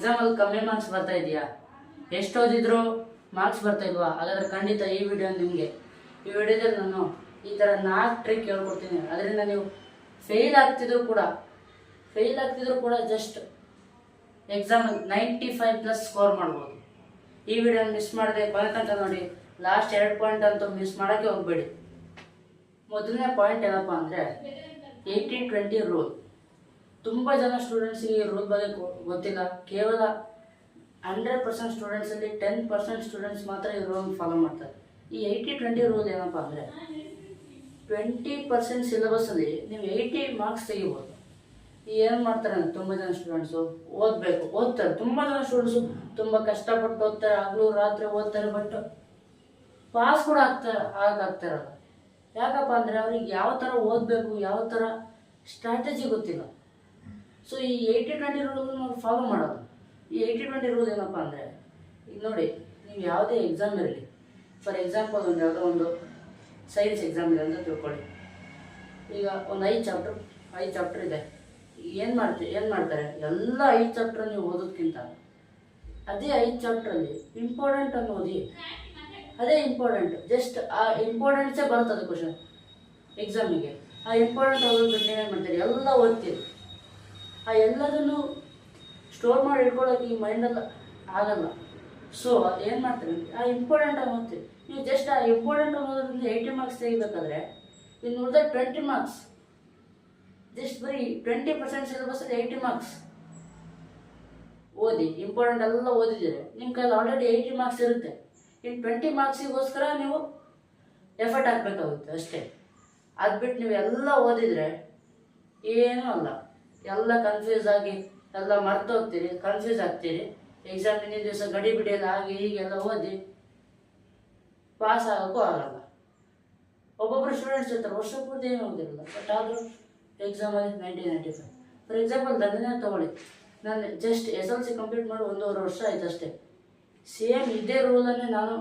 ಎಕ್ಸಾಮಲ್ಲಿ ಕಮ್ಮಿ ಮಾರ್ಕ್ಸ್ ಬರ್ತಾ ಇದೆಯಾ? ಎಷ್ಟು ಓದಿದ್ರು ಮಾರ್ಕ್ಸ್ ಬರ್ತಾ ಇಲ್ವಾ? ಹಾಗಾದ್ರೆ ಖಂಡಿತ ಈ ವಿಡಿಯೋ ನಿಮಗೆ. ಈ ವಿಡಿಯೋದಲ್ಲಿ ನಾನು ಈ ಥರ 4 ಟ್ರಿಕ್ ಹೇಳ್ಕೊಡ್ತೀನಿ. ಅದರಿಂದ ನೀವು ಫೇಲ್ ಆಗ್ತಿದ್ರು ಕೂಡ ಜಸ್ಟ್ ಎಕ್ಸಾಮಲ್ಲಿ 95+ ಸ್ಕೋರ್ ಮಾಡ್ಬೋದು. ಈ ವಿಡಿಯೋ ಮಿಸ್ ಮಾಡದೆ ಕೊನೆ ತನಕ ನೋಡಿ. ಲಾಸ್ಟ್ 2 ಪಾಯಿಂಟ್ ಅಂತೂ ಮಿಸ್ ಮಾಡೋಕ್ಕೆ ಹೋಗಬೇಡಿ. ಮೊದಲನೇ ಪಾಯಿಂಟ್ ಏನಪ್ಪ ಅಂದರೆ 80-20 ರೂಲ್. ತುಂಬ ಜನ ಸ್ಟೂಡೆಂಟ್ಸಿಗೆ ಈ ರೂಲ್ ಬಗ್ಗೆ ಗೊತ್ತಿಲ್ಲ. ಕೇವಲ 100% ಸ್ಟೂಡೆಂಟ್ಸಲ್ಲಿ 10% ಸ್ಟೂಡೆಂಟ್ಸ್ ಮಾತ್ರ ಈ ರೂಲ್ ಫಾಲೋ ಮಾಡ್ತಾರೆ. ಈ 80-20 ರೂಲ್ ಏನಪ್ಪ ಅಂದರೆ 20% ಸಿಲೆಬಸ್ಸಲ್ಲಿ ನೀವು 80 ಮಾರ್ಕ್ಸ್ ತೆಗಿಬೋದು. ಏನು ಮಾಡ್ತಾರೆ ಅಂದರೆ ತುಂಬ ಜನ ಸ್ಟೂಡೆಂಟ್ಸು ಓದ್ತಾರೆ. ತುಂಬ ಜನ ಸ್ಟೂಡೆಂಟ್ಸು ತುಂಬ ಕಷ್ಟಪಟ್ಟು ಓದ್ತಾರೆ, ಹಗಲು ರಾತ್ರಿ ಓದ್ತಾರೆ, ಬಟ್ ಪಾಸ್ ಕೂಡ ಆಗ್ತಾರಲ್ಲ. ಯಾಕಪ್ಪ ಅಂದರೆ ಅವ್ರಿಗೆ ಯಾವ ಥರ ಓದಬೇಕು, ಯಾವ ಥರ ಸ್ಟ್ರಾಟಜಿ ಗೊತ್ತಿಲ್ಲ. ಸೊ ಈ 80-20 ರೂಲ್ ನಾವು ಫಾಲೋ ಮಾಡೋದು. ಈ 80-20 ರೂಲ್ ಏನಪ್ಪ ಅಂದರೆ, ಈಗ ನೋಡಿ, ನೀವು ಯಾವುದೇ ಎಕ್ಸಾಮ್ ಇರಲಿ, ಫಾರ್ ಎಕ್ಸಾಂಪಲ್ ಯಾವುದೋ ಒಂದು ಸೈನ್ಸ್ ಎಕ್ಸಾಮ್ ಇದೆ ಅಂತ ತಿಳ್ಕೊಳ್ಳಿ. ಈಗ ಒಂದು 5 ಚಾಪ್ಟರ್ ಇದೆ. ಏನು ಮಾಡ್ತಾರೆ, ಎಲ್ಲ 5 ಚಾಪ್ಟರ್ ನೀವು ಓದೋದಕ್ಕಿಂತ ಅದೇ 5 ಚಾಪ್ಟ್ರಲ್ಲಿ ಇಂಪಾರ್ಟೆಂಟ್ ಅನ್ನು ಓದಿ. ಅದೇ ಇಂಪಾರ್ಟೆಂಟ್, ಜಸ್ಟ್ ಆ ಇಂಪಾರ್ಟೆಂಟ್ಸೇ ಬರ್ತದೆ ಕ್ವಶನ್ ಎಕ್ಸಾಮಿಗೆ. ಆ ಇಂಪಾರ್ಟೆಂಟ್ ಓದೋದ್ಬಿಟ್ಟು ನೀವೇನು ಮಾಡ್ತೀರಿ, ಎಲ್ಲ ಓದ್ತೀರಿ. ಆ ಎಲ್ಲದನ್ನು ಸ್ಟೋರ್ ಮಾಡಿ ಇಟ್ಕೊಳ್ಳೋಕೆ ಈ ಮೈಂಡೆಲ್ಲ ಆಗಲ್ಲ. ಸೊ ಏನು ಮಾಡ್ತಾರೆ, ಆ ಇಂಪಾರ್ಟೆಂಟಾಗಿ ಓದ್ತೀರಿ. ನೀವು ಜಸ್ಟ್ ಆ ಇಂಪಾರ್ಟೆಂಟ್ ಓದೋದ್ರಿಂದ 80 ಮಾರ್ಕ್ಸ್ ತೆಗಿಬೇಕಾದ್ರೆ ಇನ್ನು ಉಳಿದ 20 ಮಾರ್ಕ್ಸ್, ಜಸ್ಟ್ ಬರೀ 20% ಸಿಲೆಬಸ್ಸಲ್ಲಿ 80 ಮಾರ್ಕ್ಸ್ ಓದಿ. ಇಂಪಾರ್ಟೆಂಟ್ ಎಲ್ಲ ಓದಿದರೆ ನಿಮ್ಮ ಕೈಯಲ್ಲಿ ಆಲ್ರೆಡಿ 80 ಮಾರ್ಕ್ಸ್ ಇರುತ್ತೆ. ಇನ್ನು 20 ಮಾರ್ಕ್ಸಿಗೋಸ್ಕರ ನೀವು ಎಫರ್ಟ್ ಹಾಕಬೇಕಾಗುತ್ತೆ ಅಷ್ಟೇ. ಅದು ಬಿಟ್ಟು ನೀವು ಎಲ್ಲ ಓದಿದರೆ ಏನೂ ಅಲ್ಲ. ಎಲ್ಲ ಕನ್ಫ್ಯೂಸ್ ಆಗಿ ಎಲ್ಲ ಮರ್ತೋಗ್ತೀರಿ, ಕನ್ಫ್ಯೂಸ್ ಆಗ್ತೀರಿ. ಎಕ್ಸಾಮ್ ಹಿಂದಿನ ದಿವಸ ಗಡಿ ಬಿಡಿಯಲ್ಲಿ ಹಾಗೆ ಹೀಗೆಲ್ಲ ಓದಿ ಪಾಸ್ ಆಗೋಕ್ಕೂ ಆಗಲ್ಲ. ಒಬ್ಬೊಬ್ಬರು ಸ್ಟೂಡೆಂಟ್ಸ್ ಇರ್ತಾರೆ ವರ್ಷ ಪೂರ್ತಿ ಏನು ಓದಿರಲ್ಲ, ಬಟ್ ಆದರೂ ಎಕ್ಸಾಮಲ್ಲಿ 90-95. ಫಾರ್ ಎಕ್ಸಾಂಪಲ್ ನನ್ನನ್ನೇ ತೊಗೊಳ್ಳಿ. ನಾನು ಜಸ್ಟ್ SLC ಕಂಪ್ಲೀಟ್ ಮಾಡಿ 1.5 ವರ್ಷ ಆಯ್ತು ಅಷ್ಟೇ. ಸೇಮ್ ಇದೇ ರೂಲನ್ನೇ ನಾನು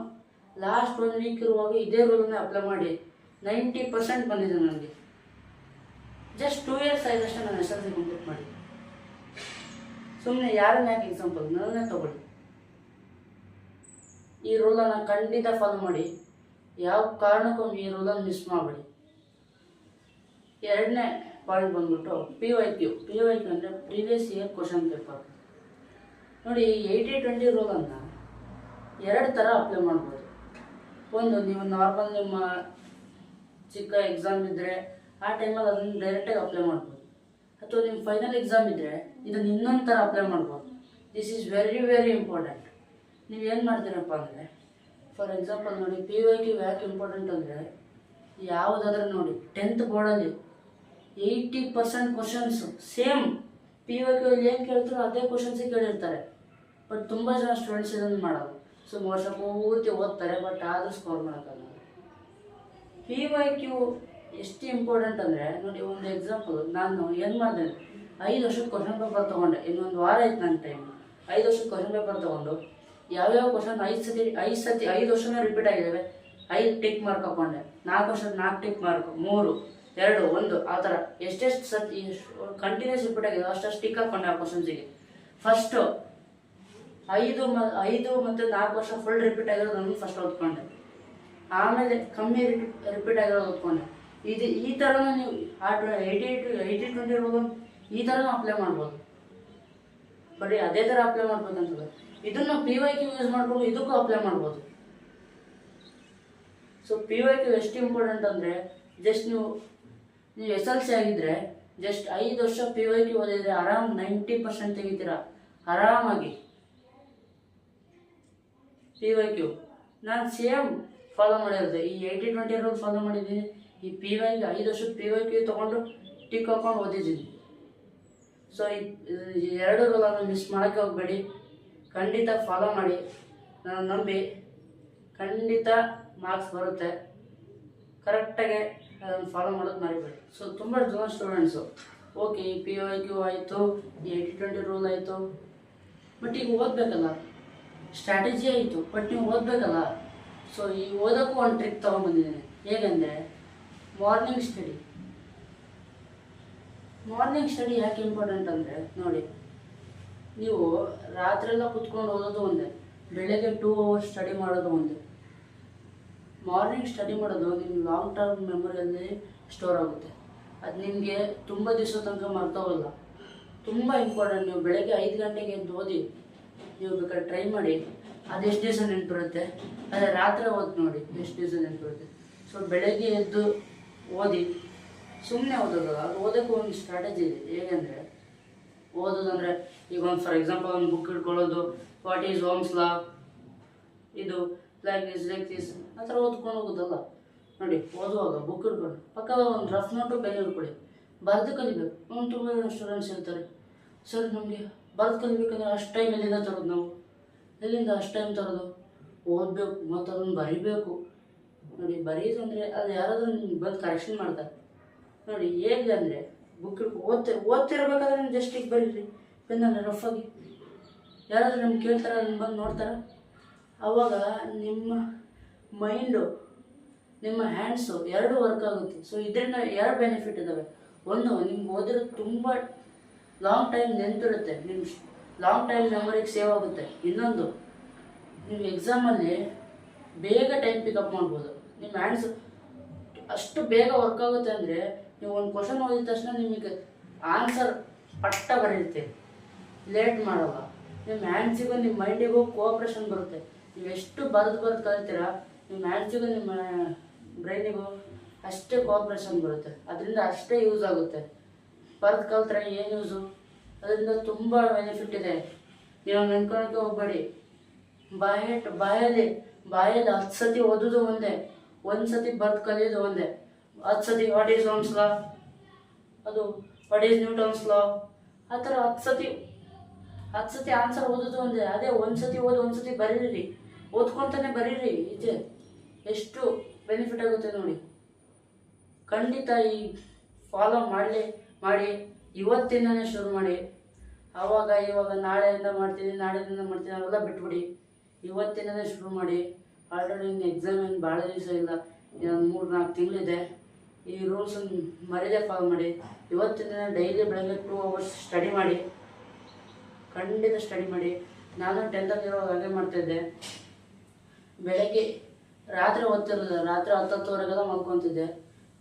ಲಾಸ್ಟ್ 1 ವೀಕ್ ಇರುವಾಗ ಇದೇ ರೂಲನ್ನೇ ಅಪ್ಲೈ ಮಾಡಿ 90% ಬಂದಿದೆ ನನಗೆ. ಜಸ್ಟ್ 2 ಇಯರ್ಸ್ ಆಯ್ತಷ್ಟೇ ನಾನು SLC ಕಂಪ್ಲೀಟ್ ಮಾಡಿ. ಸುಮ್ಮನೆ ಯಾರನ್ನ ಯಾಕೆ ಎಕ್ಸಾಂಪಲ್, ನನ್ನನ್ನೇ ತೊಗೊಳ್ಳಿ. ಈ ರೂಲನ್ನು ಖಂಡಿತ ಫಾಲೋ ಮಾಡಿ. ಯಾವ ಕಾರಣಕ್ಕೂ ಈ ರೂಲನ್ನು ಮಿಸ್ ಮಾಡಬೇಡಿ. ಎರಡನೇ ಪಾಯಿಂಟ್ ಬಂದ್ಬಿಟ್ಟು PYQ ಅಂದರೆ ಪ್ರೀವಿಯಸ್ ಇಯರ್ ಕ್ವಶನ್ ಪೇಪರ್. ನೋಡಿ, 80-20 ರೂಲನ್ನು 2 ಥರ ಅಪ್ಲೈ ಮಾಡ್ಬೋದು. ಒಂದು, ನೀವು ನಾರ್ಮಲ್ ನಿಮ್ಮ ಚಿಕ್ಕ ಎಕ್ಸಾಮ್ ಇದ್ದರೆ ಆ ಟೈಮಲ್ಲಿ ಅದನ್ನು ಡೈರೆಕ್ಟಾಗಿ ಅಪ್ಲೈ ಮಾಡ್ಬೋದು. ಅಥವಾ ನಿಮ್ಮ ಫೈನಲ್ ಎಕ್ಸಾಮ್ ಇದ್ದರೆ ಇದನ್ನು ಇನ್ನೊಂದು ಥರ ಅಪ್ಲೈ ಮಾಡ್ಬೋದು. This is very very important. ನೀವೇನು ಮಾಡ್ತೀರಪ್ಪ ಅಂದರೆ, ಫಾರ್ ಎಕ್ಸಾಂಪಲ್ ನೋಡಿ, PYQ ಯಾಕೆ ಇಂಪಾರ್ಟೆಂಟ್ ಅಂದರೆ, ಯಾವುದಾದ್ರೂ ನೋಡಿ 10th ಬೋರ್ಡಲ್ಲಿ 80% ಕ್ವಶನ್ಸು ಸೇಮ್ PYQ ಏನು ಕೇಳ್ತಾರೋ ಅದೇ ಕ್ವಶನ್ಸೇ ಕೇಳಿರ್ತಾರೆ. ಬಟ್ ತುಂಬ ಜನ ಸ್ಟೂಡೆಂಟ್ಸ್ ಇದನ್ನು ಮಾಡೋದು. ಸೊ ವರ್ಷ ಪೂರ್ತಿ ಓದ್ತಾರೆ, ಬಟ್ ಆದರೂ ಸ್ಕೋರ್ ಮಾಡೋಕ್ಕಾಗಲ್ಲ. PYQ ಎಷ್ಟು ಇಂಪಾರ್ಟೆಂಟ್ ಅಂದರೆ, ನೋಡಿ, ಒಂದು ಎಕ್ಸಾಂಪಲ್ ನಾನು ಏನು ಮಾಡಿದೆ, 5 ವರ್ಷದ ಕ್ವಶನ್ ಪೇಪರ್ ತೊಗೊಂಡೆ. ಇನ್ನೊಂದು ವಾರ ಆಯ್ತು ನನ್ನ ಟೈಮ್. 5 ವರ್ಷದ ಕ್ವಶನ್ ಪೇಪರ್ ತೊಗೊಂಡು ಯಾವ್ಯಾವ ಕ್ವಶನ್ 5 ವರ್ಷನೇ ರಿಪೀಟ್ ಆಗಿದ್ದಾವೆ, 5 ಟಿಕ್ ಮಾರ್ಕ್ ಹಾಕೊಂಡೆ. 4 ವರ್ಷದ 4 ಟಿಕ್ ಮಾರ್ಕ್, 3, 2, 1 ಆ ಥರ ಎಷ್ಟೆಷ್ಟು ಸತಿ ಕಂಟಿನ್ಯೂಸ್ ರಿಪೀಟ್ ಆಗಿದೆ ಅಷ್ಟು ಟಿಕ್ ಹಾಕೊಂಡೆ ಆ ಕ್ವಶನ್ಸಿಗೆ. ಫಸ್ಟು 5 ಮತ್ತು 4 ವರ್ಷ ಫುಲ್ ರಿಪೀಟ್ ಆಗಿರೋದು ನಾನು ಫಸ್ಟ್ ಓದ್ಕೊಂಡೆ. ಆಮೇಲೆ ಕಮ್ಮಿ ರಿಪೀಟ್ ಆಗಿರೋದು ಓದ್ಕೊಂಡೆ. ಈ ಥರನೂ ನೀವು 80-20 ರೂಲ್ ಈ ಥರನೂ ಅಪ್ಲೈ ಮಾಡ್ಬೋದು. ಬರೀ ಅದೇ ಥರ ಅಪ್ಲೈ ಮಾಡ್ಬೇಕಂತಲ್ಲ, ಇದನ್ನು PYQ ಯೂಸ್ ಮಾಡಿಕೊಂಡು ಇದಕ್ಕೂ ಅಪ್ಲೈ ಮಾಡ್ಬೋದು. ಸೊ PYQ ಎಷ್ಟು ಇಂಪಾರ್ಟೆಂಟ್ ಅಂದರೆ, ಜಸ್ಟ್ ನೀವು SLC ಆಗಿದ್ದರೆ ಜಸ್ಟ್ 5 ವರ್ಷ PYQ ಓದಿದರೆ ಆರಾಮ್ 90% ತೆಗಿತೀರಾ ಆರಾಮಾಗಿ. PYQ ನಾನು ಸೇಮ್ ಫಾಲೋ ಮಾಡಿರೋದು. ಈ 80-20 ರೂಲ್ ಫಾಲೋ ಮಾಡಿದ್ದೀನಿ. ಈ PYQ 5 ವರ್ಷದ PYQ ತೊಗೊಂಡು ಟಿಕ್ ಹಾಕೊಂಡು ಓದಿದ್ದೀನಿ. ಸೊ ಈ 2 ರೂಲನ್ನು ಮಿಸ್ ಮಾಡೋಕ್ಕೆ ಹೋಗಬೇಡಿ. ಖಂಡಿತ ಫಾಲೋ ಮಾಡಿ. ನಾನು ನಂಬಿ ಖಂಡಿತ ಮಾರ್ಕ್ಸ್ ಬರುತ್ತೆ. ಕರೆಕ್ಟಾಗಿ ಅದನ್ನು ಫಾಲೋ ಮಾಡೋದು ಮರಿಬೇಡಿ. ಸೊ ತುಂಬ ಜನ ಸ್ಟೂಡೆಂಟ್ಸು ಓಕೆ, ಈ PYQ ಆಯಿತು, ಈ 80-20 ರೂಲ್ ಆಯಿತು, ಬಟ್ ಈಗ ಓದಬೇಕಲ್ಲ, ಸ್ಟ್ರಾಟಜಿ ಆಯಿತು, ಬಟ್ ನೀವು ಓದಬೇಕಲ್ಲ. ಸೊ ಈ ಓದೋಕ್ಕೂ ಒಂದು ಟ್ರಿಕ್ ತೊಗೊಂಡ್ಬಂದಿದ್ದೀನಿ. ಹೇಗೆಂದರೆ, ಮಾರ್ನಿಂಗ್ ಸ್ಟಡಿ ಯಾಕೆ ಇಂಪಾರ್ಟೆಂಟ್ ಅಂದರೆ, ನೋಡಿ, ನೀವು ರಾತ್ರಿಯೆಲ್ಲ ಕುತ್ಕೊಂಡು ಓದೋದು ಒಂದೇ, ಬೆಳಗ್ಗೆ 2 ಅವರ್ಸ್ ಸ್ಟಡಿ ಮಾಡೋದು ಒಂದೇ. ಮಾರ್ನಿಂಗ್ ಸ್ಟಡಿ ಮಾಡೋದು ನಿಮ್ಮ ಲಾಂಗ್ ಟರ್ಮ್ ಮೆಮೊರಿಯಲ್ಲಿ ಸ್ಟೋರ್ ಆಗುತ್ತೆ. ಅದು ನಿಮಗೆ ತುಂಬ ದಿವಸ ತನಕ ಮರ್ತೋಗಲ್ಲ. ತುಂಬ ಇಂಪಾರ್ಟೆಂಟ್. ನೀವು ಬೆಳಗ್ಗೆ 5 ಗಂಟೆಗೆ ಎದ್ದು ಓದಿ, ನೀವು ಬೇಕಾದ್ರೆ ಟ್ರೈ ಮಾಡಿ, ಅದು ಎಷ್ಟು ದಿವಸ ನೆನಪಿರುತ್ತೆ. ಅದೇ ರಾತ್ರಿ ಓದಿ ನೋಡಿ ಎಷ್ಟು ದಿವಸ ನೆನಪಿರುತ್ತೆ. ಸೊ ಬೆಳಗ್ಗೆ ಎದ್ದು ಓದಿ, ಸುಮ್ಮನೆ ಓದೋದಲ್ಲ, ಅದು ಓದೋಕ್ಕೂ ಒಂದು ಸ್ಟ್ರಾಟಜಿ ಇದೆ. ಹೇಗೆಂದರೆ ಓದೋದಂದರೆ ಈಗ ಒಂದು ಫಾರ್ ಎಕ್ಸಾಂಪಲ್ ಒಂದು ಬುಕ್ ಇಟ್ಕೊಳ್ಳೋದು, ವಾಟ್ ಈಸ್ ಓಮ್ಸ್ ಲಾ, ಇದು ಲೈಕ್ ದಿಸ್ ಆ ಥರ ಓದ್ಕೊಂಡು ಹೋಗೋದಲ್ಲ. ನೋಡಿ, ಓದುವಾಗ ಬುಕ್ ಇಟ್ಕೊಂಡು ಪಕ್ಕ ಒಂದು ರಫ್ ನೋಟು ಪೆನ್ ಇಟ್ಕೊಳ್ಳಿ, ಬರೆದು ಕಲಿಬೇಕು. ತುಂಬ ಸ್ಟೂಡೆಂಟ್ಸ್ ಹೇಳ್ತಾರೆ, ಸರ್ ನಮಗೆ ಬರೆದು ಕಲಿಬೇಕಂದ್ರೆ ಅಷ್ಟು ಟೈಮ್ ಎಲ್ಲಿಂದ ತರೋದು, ನಾವು ಎಲ್ಲಿಂದ ಅಷ್ಟು ಟೈಮ್ ತರೋದು? ಓದಬೇಕು ಮತ್ತು ಅದನ್ನು ಬರಿಬೇಕು. ನೋಡಿ, ಬರೆಯೋದಂದರೆ ಅದು ಯಾರಾದರೂ ನಿಮ್ಗೆ ಬಂದು ಕರೆಕ್ಷನ್ ಮಾಡ್ತಾರೆ. ನೋಡಿ ಹೇಗೆ ಅಂದರೆ ಬುಕ್ ಓದ್ತಿರ್ಬೇಕಾದ್ರೆ ನೀವು ಜಸ್ಟ್ ಈಗ ಬರೀರಿ ಪೆನ್ನಲ್ಲಿ ರಫ್ ಆಗಿ. ಯಾರಾದರೂ ನಿಮ್ಗೆ ಕೇಳ್ತಾರೆ, ಅದನ್ನು ಬಂದು ನೋಡ್ತಾರೆ. ಆವಾಗ ನಿಮ್ಮ ಮೈಂಡು, ನಿಮ್ಮ ಹ್ಯಾಂಡ್ಸು ಎರಡೂ ವರ್ಕ್ ಆಗುತ್ತೆ. ಸೊ ಇದರಿಂದ 2 ಬೆನಿಫಿಟ್ ಇದ್ದಾವೆ. ಒಂದು, ನಿಮ್ಗೆ ಓದಿರೋದು ತುಂಬ ಲಾಂಗ್ ಟೈಮ್ ನೆನಪಿರುತ್ತೆ, ನಿಮ್ಮ ಲಾಂಗ್ ಟೈಮ್ ಮೆಮೊರಿಗೆ ಸೇವ್ ಆಗುತ್ತೆ. ಇನ್ನೊಂದು, ನೀವು ಎಕ್ಸಾಮಲ್ಲಿ ಬೇಗ ಟೈಮ್ ಪಿಕಪ್ ಮಾಡ್ಬೋದು. ನಿಮ್ಮ ಹ್ಯಾಂಡ್ಸ್ ಅಷ್ಟು ಬೇಗ ವರ್ಕ್ ಆಗುತ್ತೆ ಅಂದರೆ, ನೀವು ಒಂದು ಕ್ವಶನ್ ಓದಿದ ತಕ್ಷಣ ನಿಮಗೆ ಆನ್ಸರ್ ಪಟ್ಟ ಬರೆಯುತ್ತೆ, ಲೇಟ್ ಮಾಡಲ್ಲ. ನಿಮ್ಮ ಹ್ಯಾಂಡ್ಸಿಗೂ ನಿಮ್ಮ ಮೈಂಡಿಗೂ ಕೋಆಪ್ರೇಷನ್ ಬರುತ್ತೆ. ನೀವು ಎಷ್ಟು ಬರೆದು ಕಲಿತೀರಾ, ನಿಮ್ಮ ಹ್ಯಾಂಡ್ಸಿಗೂ ನಿಮ್ಮ ಬ್ರೈನಿಗೂ ಅಷ್ಟೇ ಕೋಆಪ್ರೇಷನ್ ಬರುತ್ತೆ. ಅದರಿಂದ ಅಷ್ಟೇ ಯೂಸ್ ಆಗುತ್ತೆ. ಬರೆದು ಕಲ್ತ್ರೆ ಏನು ಯೂಸು? ಅದರಿಂದ ತುಂಬ ಬೆನಿಫಿಟ್ ಇದೆ. ನೀವು ನೆನ್ಕೊಳಕ್ಕೆ ಹೋಗ್ಬೇಡಿ. ಬಾಯಲ್ಲಿ 10 ಸತಿ ಓದೋದು ಒಂದೇ, 1 ಸತಿ ಬರೆದು ಕಲಿಯೋದು ಒಂದೇ. 10 ಸತಿ ವಾಟ್ ಈಸ್ ಓಮ್ಸ್ ಲಾ, ಅದು ವಾಟ್ ಈಸ್ ನ್ಯೂಟನ್ಸ್ ಲಾ, ಆ ಥರ 10 ಸತಿ ಆನ್ಸರ್ ಓದೋದು ಒಂದೇ. ಅದೇ 1 ಸತಿ ಓದಿ 1 ಸತಿ ಬರೀರಿ, ಓದ್ಕೊತಾನೆ ಬರೀರಿ. ಇದೆ ಎಷ್ಟು ಬೆನಿಫಿಟ್ ಆಗುತ್ತೆ ನೋಡಿ. ಖಂಡಿತ ಈ ಫಾಲೋ ಮಾಡಿ ಇವತ್ತಿಂದನೇ ಶುರು ಮಾಡಿ. ಇವಾಗ ನಾಳೆಯಿಂದ ಮಾಡ್ತೀನಿ ಅವೆಲ್ಲ ಬಿಟ್ಬಿಡಿ. ಇವತ್ತಿಂದನೇ ಶುರು ಮಾಡಿ. ಆಲ್ರೆಡಿ ಇನ್ನು ಎಕ್ಸಾಮ್ ಏನು ಭಾಳ ದಿವಸ ಇಲ್ಲ, 3-4 ತಿಂಗಳಿದೆ. ಈ ರೂಲ್ಸನ್ನು ಮರೀದೆ ಫಾಲೋ ಮಾಡಿ. ಇವತ್ತಿಂದನೇ ಡೈಲಿ ಬೆಳಗ್ಗೆ 2 ಅವರ್ಸ್ ಸ್ಟಡಿ ಮಾಡಿ, ಖಂಡಿತ ಸ್ಟಡಿ ಮಾಡಿ. ನಾನು 10th ಇರುವಾಗ ಹಾಗೆ ಮಾಡ್ತಾಯಿದ್ದೆ. ಬೆಳಗ್ಗೆ ರಾತ್ರಿ ಓದ್ತಿರೋದು, ರಾತ್ರಿ 10-10ವರೆಗೆಲ್ಲ ಮಲ್ಕೊತಿದ್ದೆ,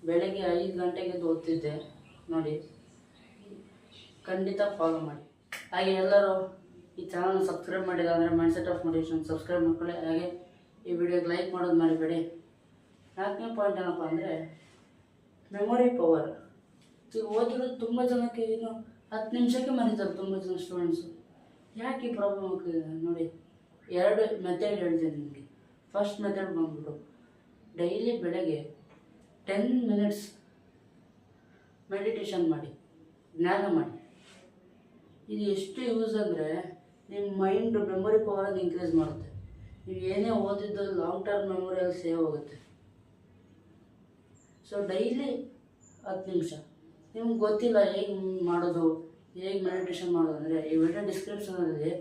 ಬೆಳಗ್ಗೆ 5 ಗಂಟೆಗೆ ಓದ್ತಿದ್ದೆ. ನೋಡಿ, ಖಂಡಿತ ಫಾಲೋ ಮಾಡಿ. ಹಾಗೆ ಎಲ್ಲರೂ ಈ ಚಾನಲ್ನ ಸಬ್ಸ್ಕ್ರೈಬ್ ಮಾಡಿಲ್ಲ ಅಂದರೆ ಮೈಂಡ್ಸೆಟ್ ಆಫ್ ಮೋಟಿವೇಶನ್ ಸಬ್ಸ್ಕ್ರೈಬ್ ಮಾಡ್ಕೊಳ್ಳಿ. ಹಾಗೆ ಈ ವಿಡಿಯೋಗೆ ಲೈಕ್ ಮಾಡೋದು ಮರಿಬೇಡಿ. 4ನೇ ಪಾಯಿಂಟ್ ಏನಪ್ಪ ಅಂದರೆ ಮೆಮೊರಿ ಪವರ್. ಈಗ ಓದಿರೋದು ತುಂಬ ಜನಕ್ಕೆ ಏನು 10 ನಿಮಿಷಕ್ಕೆ ಮರೀತಾರೆ ತುಂಬ ಜನ ಸ್ಟೂಡೆಂಟ್ಸು. ಯಾಕೆ ಈ ಪ್ರಾಬ್ಲಮ್ ಆಗ್ತಿದೆ ನೋಡಿ. 2 ಮೆಥಡ್ ಹೇಳ್ತೀನಿ ನಿಮಗೆ. ಫಸ್ಟ್ ಮೆಥಡ್ ಬಂದ್ಬಿಟ್ಟು ಡೈಲಿ ಬೆಳಗ್ಗೆ 10 ಮಿನಿಟ್ಸ್ ಮೆಡಿಟೇಷನ್ ಮಾಡಿ, ಜ್ಞಾನ ಮಾಡಿ. ಇದು ಎಷ್ಟು ಯೂಸ್ ಅಂದರೆ ನಿಮ್ಮ ಮೈಂಡ್ ಮೆಮೊರಿ ಪವರನ್ನು ಇನ್ಕ್ರೀಸ್ ಮಾಡುತ್ತೆ. ನೀವು ಏನೇ ಓದಿದ್ದು ಲಾಂಗ್ ಟರ್ಮ್ ಮೆಮೊರಿಯಲ್ಲಿ ಸೇವ್ ಆಗುತ್ತೆ. ಸೊ ಡೈಲಿ 10 ನಿಮಿಷ. ನಿಮ್ಗೆ ಗೊತ್ತಿಲ್ಲ ಹೇಗೆ ಮಾಡೋದು, ಹೇಗೆ ಮೆಡಿಟೇಷನ್ ಮಾಡೋದು ಅಂದರೆ, ಈ ವಿಡಿಯೋ ಡಿಸ್ಕ್ರಿಪ್ಷನಲ್ಲಿ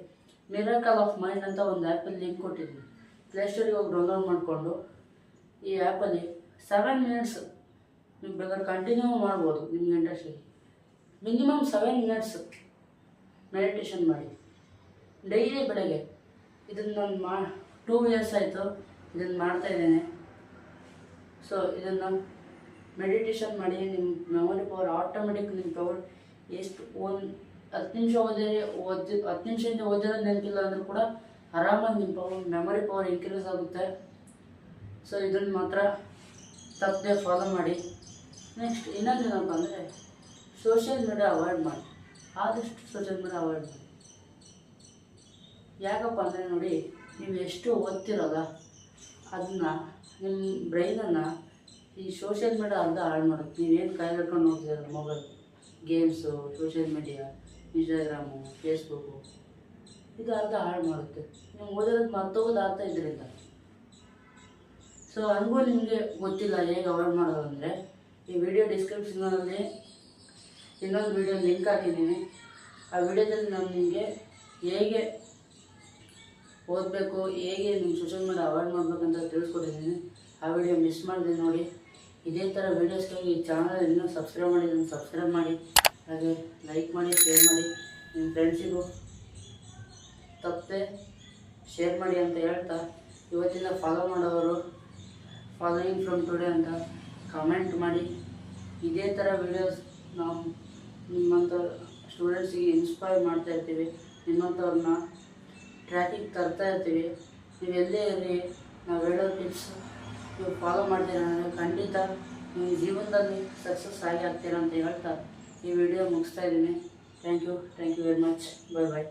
ಮಿರಾಕಲ್ ಆಫ್ ಮೈಂಡ್ ಅಂತ ಒಂದು ಆ್ಯಪಲ್ಲಿ ಲಿಂಕ್ ಕೊಟ್ಟಿದ್ದೀನಿ. ಪ್ಲೇಸ್ಟೋರಿಗೆ ಹೋಗಿ ಡೌನ್ಲೋಡ್ ಮಾಡಿಕೊಂಡು ಈ ಆ್ಯಪಲ್ಲಿ 7 ಮಿನಿಟ್ಸ್ ನೀವು ಬೇಕಾದ್ರೆ ಕಂಟಿನ್ಯೂ ಮಾಡ್ಬೋದು. ನಿಮ್ಗೆ ಇಂಟ್ರೆಸ್ಟ್ ಮಿನಿಮಮ್ 7 ಮಿನಿಟ್ಸ್ ಮೆಡಿಟೇಷನ್ ಮಾಡಿ ಡೈಲಿ ಬೆಳಗ್ಗೆ. ಇದನ್ನು ನಾನು 2 ಇಯರ್ಸ್ ಆಯಿತು ಇದನ್ನು ಮಾಡ್ತಾಯಿದ್ದೇನೆ. ಸೊ ಇದನ್ನು ಮೆಡಿಟೇಷನ್ ಮಾಡಿ, ನಿಮ್ಮ ಮೆಮೊರಿ ಪವರ್ ಆಟೋಮೆಟಿಕ್, ನಿಮ್ಮ ಪವರ್ ಎಷ್ಟು 10 ನಿಮಿಷ 10 ನಿಮಿಷದಿಂದ ಓದಿರೋದು ನೆನಪಿಲ್ಲ ಅಂದರೂ ಕೂಡ ಆರಾಮಾಗಿ ನಿಮ್ಮ ಮೆಮೊರಿ ಪವರ್ ಇನ್ಕ್ರೀಸ್ ಆಗುತ್ತೆ. ಸೊ ಇದನ್ನು ಮಾತ್ರ ತಪ್ಪದೆ ಫಾಲೋ ಮಾಡಿ. ನೆಕ್ಸ್ಟ್ ಇನ್ನೊಂದು ಏನಪ್ಪ ಅಂದರೆ ಸೋಷಿಯಲ್ ಮೀಡಿಯಾ ಅವಾಯ್ಡ್ ಮಾಡಿ. ಆದಷ್ಟು ಸೋಷಿಯಲ್ ಮೀಡಿಯಾ ಅವಾಯ್ಡ್ ಮಾಡಿ. ಯಾಕಪ್ಪ ಅಂದರೆ ನೋಡಿ, ನೀವು ಎಷ್ಟು ಓದ್ತಿರೋಲ್ಲ ಅದನ್ನು ನಿಮ್ಮ ಬ್ರೈನನ್ನು ಈ ಸೋಷಿಯಲ್ ಮೀಡಿಯಾ ಅರ್ಧ ಹಾಳು ಮಾಡುತ್ತೆ. ನೀವೇನು ಕೈ ಹಿಡ್ಕೊಂಡು ನೋಡ್ತಿದ್ದೀರ mobile, games, social media, Instagram, Facebook, ಇದು ಅರ್ಧ ಹಾಳು ಮಾಡುತ್ತೆ. ನೀವು ಓದಿರೋದು ಮರ್ತೋಗೋದು ಅರ್ಥ ಇದರಿಂದ. ಸೊ ಹಂಗೂ ನಿಮಗೆ ಗೊತ್ತಿಲ್ಲ ಹೇಗೆ ಅವಾಯ್ಡ್ ಮಾಡೋದು ಅಂದರೆ, ಈ ವಿಡಿಯೋ ಡಿಸ್ಕ್ರಿಪ್ಷನಲ್ಲಿ ಇನ್ನೊಂದು ವಿಡಿಯೋ ಲಿಂಕ್ ಹಾಕಿದ್ದೀನಿ. ಆ ವಿಡಿಯೋದಲ್ಲಿ ನಾನು ನಿಮಗೆ ಹೇಗೆ ಓದಬೇಕು, ಹೇಗೆ ನಿಮ್ಮ ಸೋಷಿಯಲ್ ಮೀಡಿಯಾ ಅವಾಯ್ಡ್ ಮಾಡಬೇಕಂತ ತಿಳಿಸ್ಕೊಟ್ಟಿದ್ದೀನಿ. ಆ ವಿಡಿಯೋ ಮಿಸ್ ಮಾಡಿದೆ ನೋಡಿ. ಇದೇ ಥರ ವೀಡಿಯೋಸ್ಗಾಗಿ ಈ ಚಾನಲ್ ಇನ್ನೂ ಸಬ್ಸ್ಕ್ರೈಬ್ ಮಾಡಿ, ಸಬ್ಸ್ಕ್ರೈಬ್ ಮಾಡಿ. ಹಾಗೆ ಲೈಕ್ ಮಾಡಿ, ಶೇರ್ ಮಾಡಿ, ನಿಮ್ಮ ಫ್ರೆಂಡ್ಸಿಗೂ ತಪ್ಪದೆ ಶೇರ್ ಮಾಡಿ ಅಂತ ಹೇಳ್ತಾ, ಇವತ್ತಿಂದ ಫಾಲೋ ಮಾಡೋರು ಫಾಲೋಯಿಂಗ್ ಫ್ರಮ್ ಟುಡೇ ಅಂತ ಕಮೆಂಟ್ ಮಾಡಿ. ಇದೇ ಥರ ವೀಡಿಯೋಸ್ ನಾವು ನಿಮ್ಮಂಥ ಸ್ಟೂಡೆಂಟ್ಸಿಗೆ ಇನ್ಸ್ಪೈರ್ ಮಾಡ್ತಾ ಇರ್ತೀವಿ, ನಿಮ್ಮಂಥವ್ರನ್ನ ಟ್ರ್ಯಾಕಿಗೆ ತರ್ತಾ ಇರ್ತೀವಿ. ನೀವು ಎಲ್ಲೇ ಇರಲಿ, ನಾವು ಹೇಳೋ ಟಿಪ್ಸ್ ನೀವು ಫಾಲೋ ಮಾಡ್ತೀರ ಅಂದರೆ ಖಂಡಿತ ನೀವು ಜೀವನದಲ್ಲಿ ಸಕ್ಸಸ್ ಆಗಿ ಆಗ್ತೀರ ಅಂತ ಹೇಳ್ತಾ ಈ ವಿಡಿಯೋ ಮುಗಿಸ್ತಾ ಇದ್ದೀನಿ. Thank you very much. Bye.